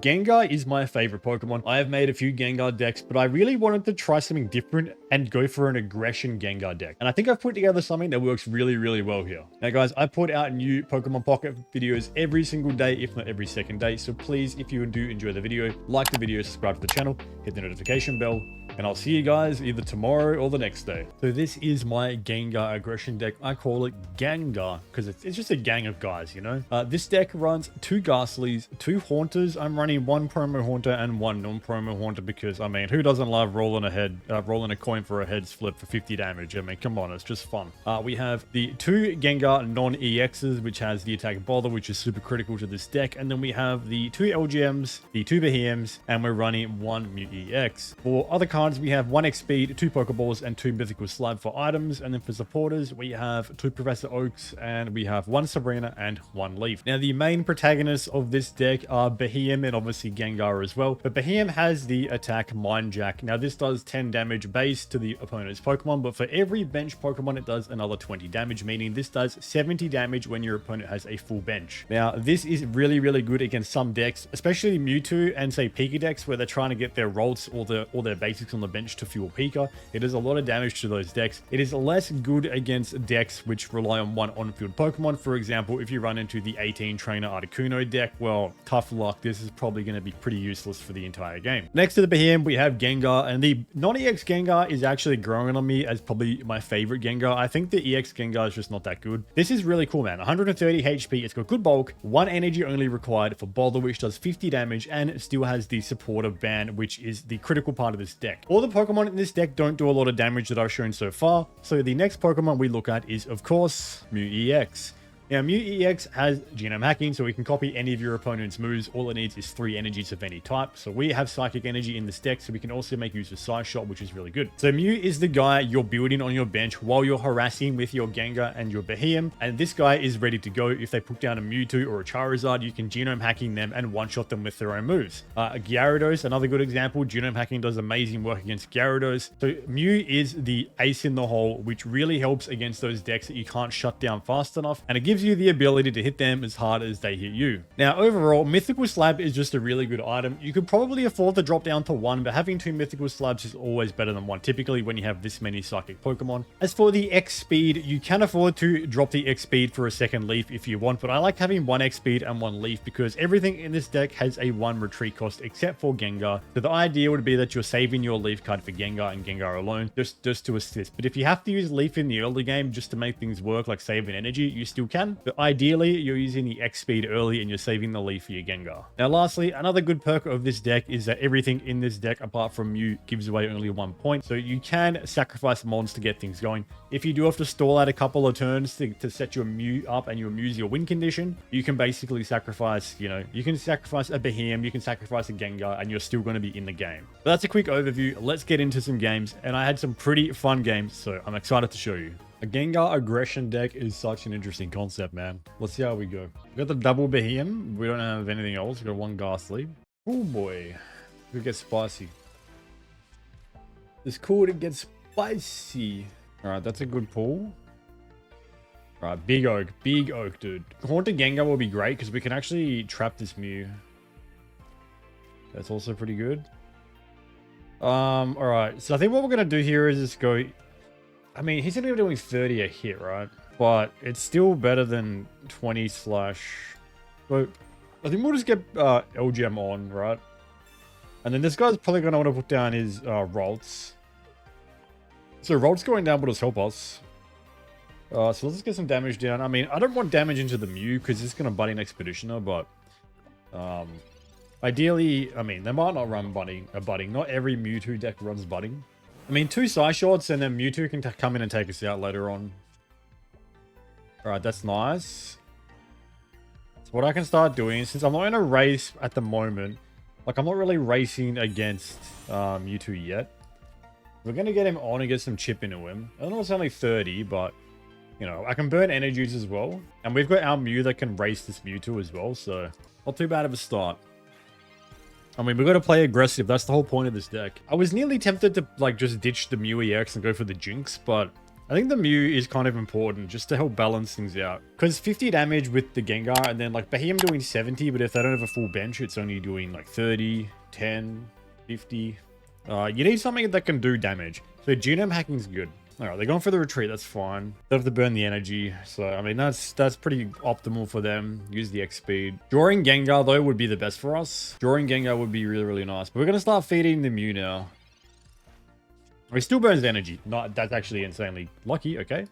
Gengar is my favorite Pokemon. I have made a few Gengar decks, but I really wanted to try something different and go for an aggression Gengar deck. And I think I've put together something that works really, really well here. Now guys, I put out new Pokemon Pocket videos every single day, if not every second day. So please, if you do enjoy the video, like the video, subscribe to the channel, hit the notification bell, and I'll see you guys either tomorrow or the next day. So this is my Gengar aggression deck. I call it Gengar because it's just a gang of guys, you know? This deck runs 2 Ghastlies, 2 Haunters. I'm running 1 promo Haunter and 1 non-promo Haunter because, I mean, who doesn't love rolling a coin for a heads flip for 50 damage? I mean, come on, it's just fun. We have the 2 Gengar non-EXs, which has the attack bother, which is super critical to this deck. And then we have the 2 LGMs, the 2 Beheeyems, and we're running 1 Mew EX. For other cards, we have 1 X speed, 2 Pokeballs, and 2 Mythical Slab for items. And then for supporters, we have 2 Professor Oaks, and we have 1 Sabrina and 1 Leaf. Now, the main protagonists of this deck are Beheeyem and obviously Gengar as well. But Beheeyem has the attack Mind Jack. Now, this does 10 damage base to the opponent's Pokemon, but for every bench Pokemon, it does another 20 damage, meaning this does 70 damage when your opponent has a full bench. Now, this is really, really good against some decks, especially Mewtwo and say Pika decks, where they're trying to get their rolls or their basics on the bench to fuel Pika. It does a lot of damage to those decks. It is less good against decks which rely on 1 on-field Pokemon. For example, if you run into the 18 trainer Articuno deck, well, tough luck. This is probably going to be pretty useless for the entire game. Next to the Beheeyem, we have Gengar, and the non-EX Gengar is actually growing on me as probably my favorite Gengar. I think the EX Gengar is just not that good. This is really cool, man. 130 HP. It's got good bulk, 1 energy only required for Bother, which does 50 damage, and it still has the supportive band, which is the critical part of this deck. All the Pokemon in this deck don't do a lot of damage that I've shown so far. So the next Pokemon we look at is, of course, Mew EX. Now, Mew EX has genome hacking, so we can copy any of your opponent's moves. All it needs is 3 energies of any type. So we have Psychic Energy in this deck, so we can also make use of Side Shot, which is really good. So Mew is the guy you're building on your bench while you're harassing with your Gengar and your Beheeyem. And this guy is ready to go. If they put down a Mewtwo or a Charizard, you can genome hacking them and one-shot them with their own moves. Gyarados, another good example. Genome hacking does amazing work against Gyarados. So Mew is the ace in the hole, which really helps against those decks that you can't shut down fast enough. And it gives you the ability to hit them as hard as they hit you. Now, overall, Mythical Slab is just a really good item. You could probably afford to drop down to 1, but having 2 Mythical Slabs is always better than 1, typically when you have this many Psychic Pokemon. As for the X speed, you can afford to drop the X speed for a second Leaf if you want, but I like having 1 X speed and 1 Leaf because everything in this deck has a 1 retreat cost except for Gengar. So the idea would be that you're saving your Leaf card for Gengar and Gengar alone, just to assist. But if you have to use Leaf in the early game just to make things work, like saving energy, you still can. But ideally, you're using the X speed early and you're saving the Leaf for your Gengar. Now, lastly, another good perk of this deck is that everything in this deck, apart from Mew, gives away only 1 point. So you can sacrifice mons to get things going. If you do have to stall out a couple of turns to set your Mew up and your Mew's your win condition, you can basically sacrifice, you know, you can sacrifice a Beheeyem, you can sacrifice a Gengar, and you're still going to be in the game. But that's a quick overview. Let's get into some games. And I had some pretty fun games, so I'm excited to show you. A Gengar aggression deck is such an interesting concept, man. Let's see how we go. We got the double Beheeyem. We don't have anything else. We got 1 Ghastly. Oh boy. We get spicy. It's cool to get spicy. Alright, that's a good pull. Alright, Big Oak. Big Oak, dude. Haunted Gengar will be great because we can actually trap this Mew. That's also pretty good. Alright. So I think what we're going to do here is just go... I mean, he's going to be doing 30 a hit, right? But it's still better than 20 slash... So I think we'll just get LGM on, right? And then this guy's probably going to want to put down his Ralts. So Ralts going down will just help us. So let's just get some damage down. I mean, I don't want damage into the Mew because it's going to Budding Expeditioner, but... ideally, I mean, they might not run Budding. Not every Mewtwo deck runs Budding. I mean, 2 Side Shots and then Mewtwo can come in and take us out later on. Alright, that's nice. So what I can start doing, since I'm not in a race at the moment, like I'm not really racing against Mewtwo yet. We're going to get him on and get some chip into him. I know it's only 30, but, you know, I can burn energies as well. And we've got our Mew that can race this Mewtwo as well, so not too bad of a start. I mean, we've got to play aggressive. That's the whole point of this deck. I was nearly tempted to, like, just ditch the Mew EX and go for the Jinx, but I think the Mew is kind of important just to help balance things out. Because 50 damage with the Gengar, and then like Beheeyem doing 70, but if they don't have a full bench, it's only doing like 30, 10, 50. You need something that can do damage. So genome hacking's good. Alright, they're going for the retreat, that's fine. They have to burn the energy. So, I mean, that's pretty optimal for them. Use the X speed. Drawing Gengar, though, would be the best for us. Drawing Gengar would be really, really nice. But we're going to start feeding the Mew now. He still burns the energy. That's actually insanely lucky, okay.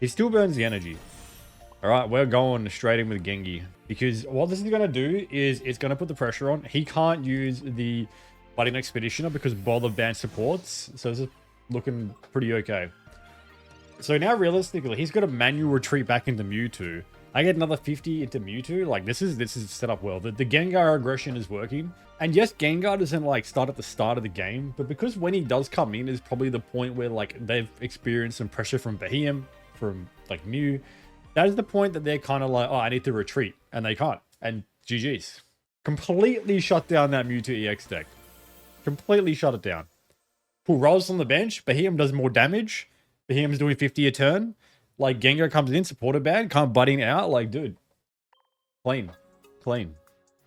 He still burns the energy. Alright, we're going straight in with Gengi. Because what this is going to do is it's going to put the pressure on. He can't use the Budding Expeditioner because both of band supports. So this is looking pretty okay. So now realistically, he's got a manual retreat back into Mewtwo. I get another 50 into Mewtwo. Like this is set up well. The Gengar aggression is working. And yes, Gengar doesn't like start at the start of the game, but because when he does come in is probably the point where like they've experienced some pressure from Beheeyem, from like Mew. That is the point that they're kind of like, oh, I need to retreat, and they can't. And GG's. Completely shut down that Mewtwo EX deck. Completely shut it down. Pull rolls on the bench. Beheeyem does more damage. Beheeyem's doing 50 a turn. Like, Gengar comes in, supported bad, can't budding out. Like, dude. Clean. Clean.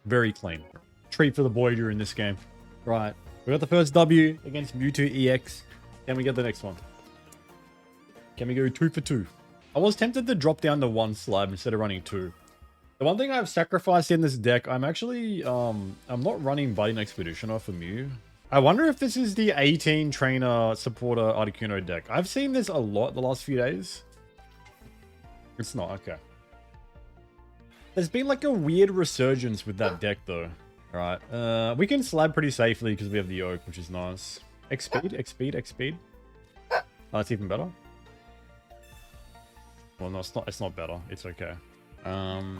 Very clean. Treat for the boy during this game. Right. We got the first W against Mewtwo EX. Can we get the next one? Can we go 2 for 2? I was tempted to drop down to 1 slab instead of running 2. The one thing I've sacrificed in this deck, I'm actually, I'm not running Budding Expeditioner for Mew. I wonder if this is the 18 trainer supporter Articuno deck. I've seen this a lot the last few days. It's not, okay. There's been like a weird resurgence with that deck though. Alright, we can slab pretty safely because we have the Oak, which is nice. X speed, X speed, X speed. Oh, that's even better. Well, no, it's not better. It's okay. Alright,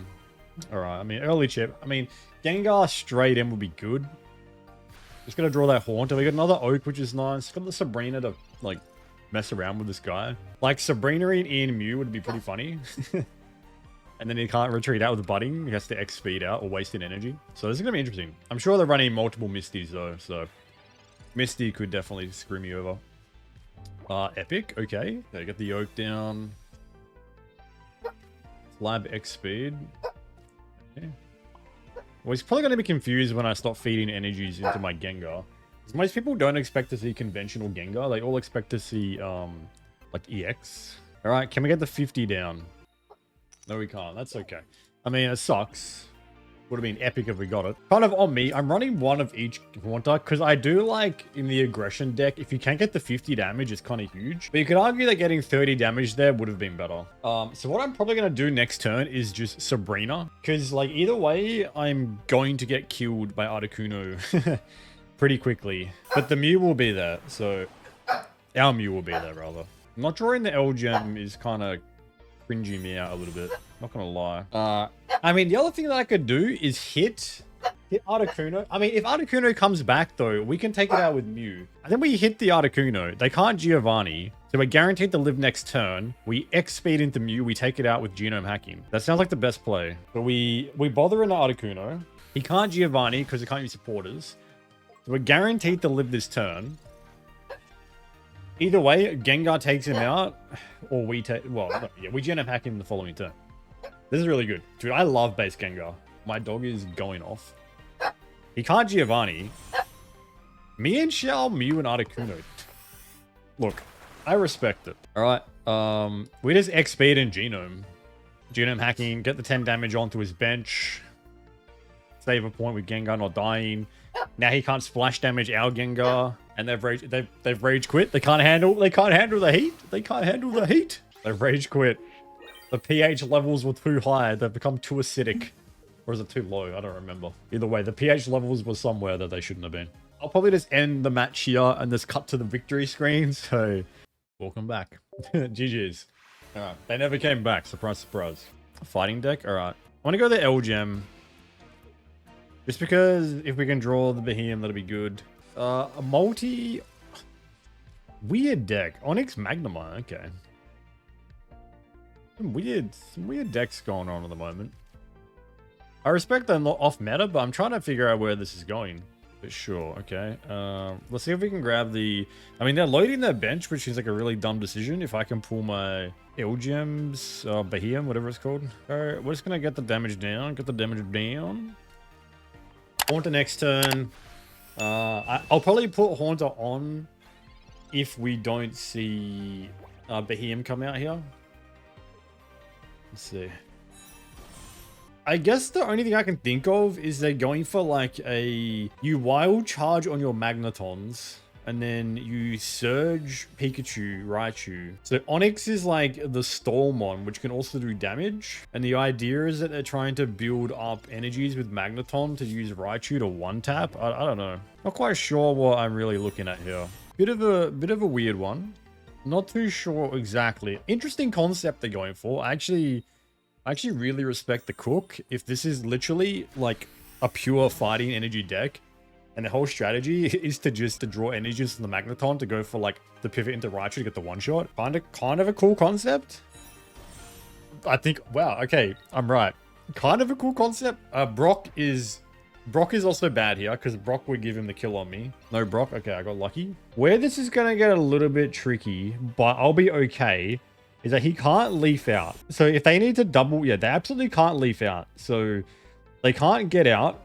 I mean, early chip. I mean, Gengar straight in would be good. Just gonna draw that Haunter. We got another Oak, which is nice. Got the Sabrina to, like, mess around with this guy. Like, Sabrina in Mew would be pretty funny. And then he can't retreat out with Budding. He has to X speed out or waste in energy. So this is gonna be interesting. I'm sure they're running multiple Misties, though, so... Misty could definitely screw me over. Epic, okay. They got the Oak down. Slab X speed. Okay. Well, he's probably going to be confused when I start feeding energies into my Gengar. Because most people don't expect to see conventional Gengar. They all expect to see, like, EX. Alright, can we get the 50 down? No, we can't. That's okay. I mean, it sucks. Would have been epic if we got it. Kind of on me, I'm running one of each Haunter, because I do like, in the aggression deck, if you can't get the 50 damage, it's kind of huge. But you could argue that getting 30 damage there would have been better. So what I'm probably going to do next turn is just Sabrina, because like either way, I'm going to get killed by Articuno pretty quickly. But the Mew will be there, so our Mew will be there, rather. Not drawing the L-Gem is kind of cringing me out a little bit. Not gonna lie. I mean, the other thing that I could do is hit Articuno. I mean, if Articuno comes back, though, we can take it out with Mew. And then we hit the Articuno. They can't Giovanni, so we're guaranteed to live next turn. We X-speed into Mew. We take it out with genome hacking. That sounds like the best play. But we bother in the Articuno. He can't Giovanni because he can't use supporters. So we're guaranteed to live this turn. Either way, Gengar takes him out, or we take... Well, no, yeah, we genome hack him the following turn. This is really good. Dude, I love base Gengar. My dog is going off. He can't Giovanni. Me and Xiao, Mew, and Articuno. Look, I respect it. Alright, we just X-speed and Genome. Genome hacking, get the 10 damage onto his bench. Save a point with Gengar not dying. Now he can't splash damage our Gengar. And they've rage quit. They can't handle the heat. They can't handle the heat. They've rage quit. The pH levels were too high. They've become too acidic. Or is it too low? I don't remember. Either way, the pH levels were somewhere that they shouldn't have been. I'll probably just end the match here and just cut to the victory screen. So, welcome back. GG's. Alright, they never came back. Surprise, surprise. Fighting deck? Alright. I want to go the L-Gem. Just because if we can draw the Beheeyem, that'll be good. A multi... Weird deck. Onyx Magnemite, okay. Some weird decks going on at the moment. I respect they're not off meta, but I'm trying to figure out where this is going. But sure, okay. Let's see if we can grab the... I mean, they're loading their bench, which is like a really dumb decision. If I can pull my Ilgems, Beheeyem, whatever it's called. Alright, we're just gonna get the damage down. Get the damage down. Haunter next turn. I'll probably put Haunter on if we don't see Beheeyem come out here. Let's see. I guess the only thing I can think of is they're going for like you wild charge on your Magnetons and then you surge Pikachu, Raichu. So Onix is like the Stormon, which can also do damage. And the idea is that they're trying to build up energies with Magneton to use Raichu to one tap. I don't know. Not quite sure what I'm really looking at here. Bit of a weird one. Not too sure exactly. Interesting concept they're going for. I actually really respect the cook. If this is literally like a pure fighting energy deck and the whole strategy is to draw energies from the Magneton to go for like the pivot into Raichu to get the one shot. Kind of a cool concept. I think, wow, okay, I'm right. Kind of a cool concept. Brock is also bad here because Brock would give him the kill on me. No Brock, okay, I got lucky. Where this is gonna get a little bit tricky, but I'll be okay, is that he can't leaf out. So if they need to double, yeah, they absolutely can't leaf out. So they can't get out.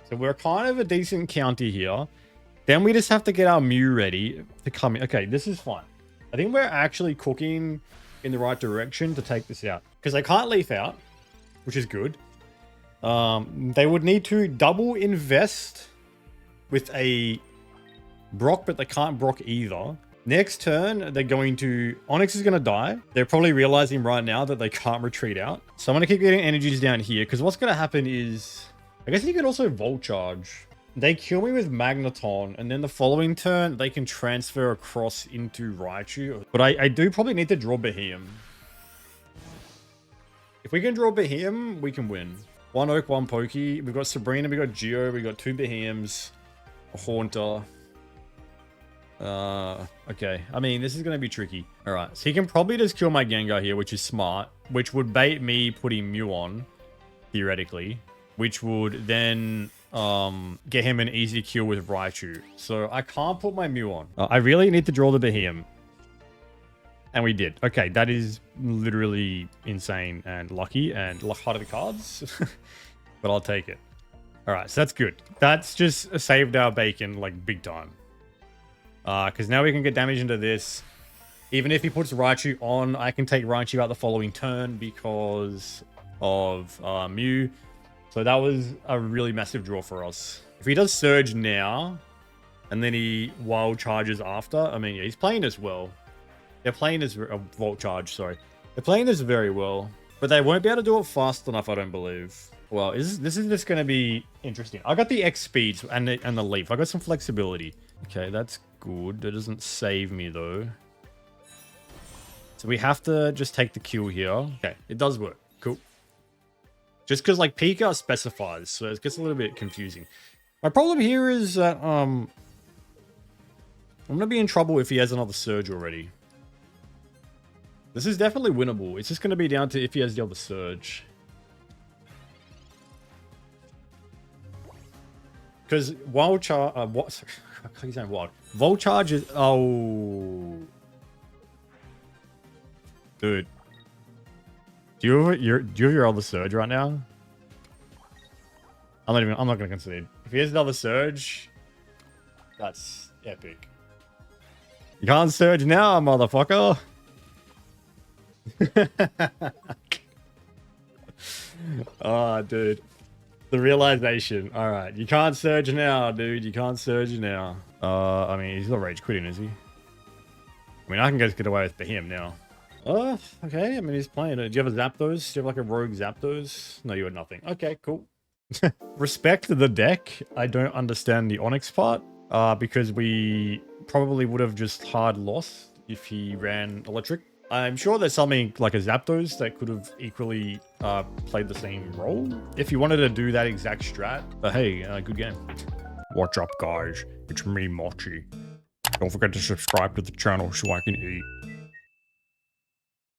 So we're kind of a decent counter here. Then we just have to get our Mew ready to come in. Okay, this is fine. I think we're actually cooking in the right direction to take this out. Because they can't leaf out, which is good. They would need to double invest with a Brock, but they can't Brock either. Next turn, they're going to... Onix is going to die. They're probably realizing right now that they can't retreat out. So I'm going to keep getting energies down here, because what's going to happen is... I guess you can also Volt Charge. They kill me with Magneton, and then the following turn, they can transfer across into Raichu. But I do probably need to draw Beheeyem. If we can draw Beheeyem, we can win. One Oak, one Pokey. We've got Sabrina, we've got Geo, we've got two Beheeyems, a Haunter. Okay. I mean, this is going to be tricky. All right. So he can probably just kill my Gengar here, which is smart, which would bait me putting Mew on, theoretically, which would then get him an easy kill with Raichu. So I can't put my Mew on. I really need to draw the Beheeyem. And we did. Okay. That is literally insane and lucky and luck heart of the cards, but I'll take it. All right. So that's good. That's just saved our bacon like big time. Because now we can get damage into this. Even if he puts Raichu on, I can take Raichu out the following turn because of Mew. So that was a really massive draw for us. If he does Surge now, and then he Wild Charges after, I mean, yeah, he's playing as well. They're playing as... Volt Charge, sorry. They're playing this very well. But they won't be able to do it fast enough, I don't believe. Well, this is just going to be interesting. I got the X speeds and the leaf. I got some flexibility. Okay, that's good. That doesn't save me, though. So we have to just take the kill here. Okay, it does work. Cool. Just because, like, Pika specifies, so it gets a little bit confusing. My problem here is that, I'm going to be in trouble if he has another Surge already. This is definitely winnable. It's just going to be down to if he has the other Surge. Because Wild Charge... what? Sorry, I keep saying Wild. Volt Charge is... Oh... Dude. Do you have your other Surge right now? I'm not going to concede. If he has another Surge... That's epic. You can't Surge now, motherfucker! Oh, dude. The realization. Alright, you can't Surge now, dude. You can't Surge now. I mean, he's not Rage Quitting, is he? I mean, I can just get away with Beheeyem now. Okay. I mean, he's playing. Do you have a Zapdos? Do you have like a rogue Zapdos? No, you had nothing. Okay, cool. Respect the deck. I don't understand the Onix part. Because we probably would have just hard lost if he ran Electric. I'm sure there's something like a Zapdos that could have equally played the same role if you wanted to do that exact strat. But hey, good game. What's up, guys? It's me, Mochi. Don't forget to subscribe to the channel so I can eat.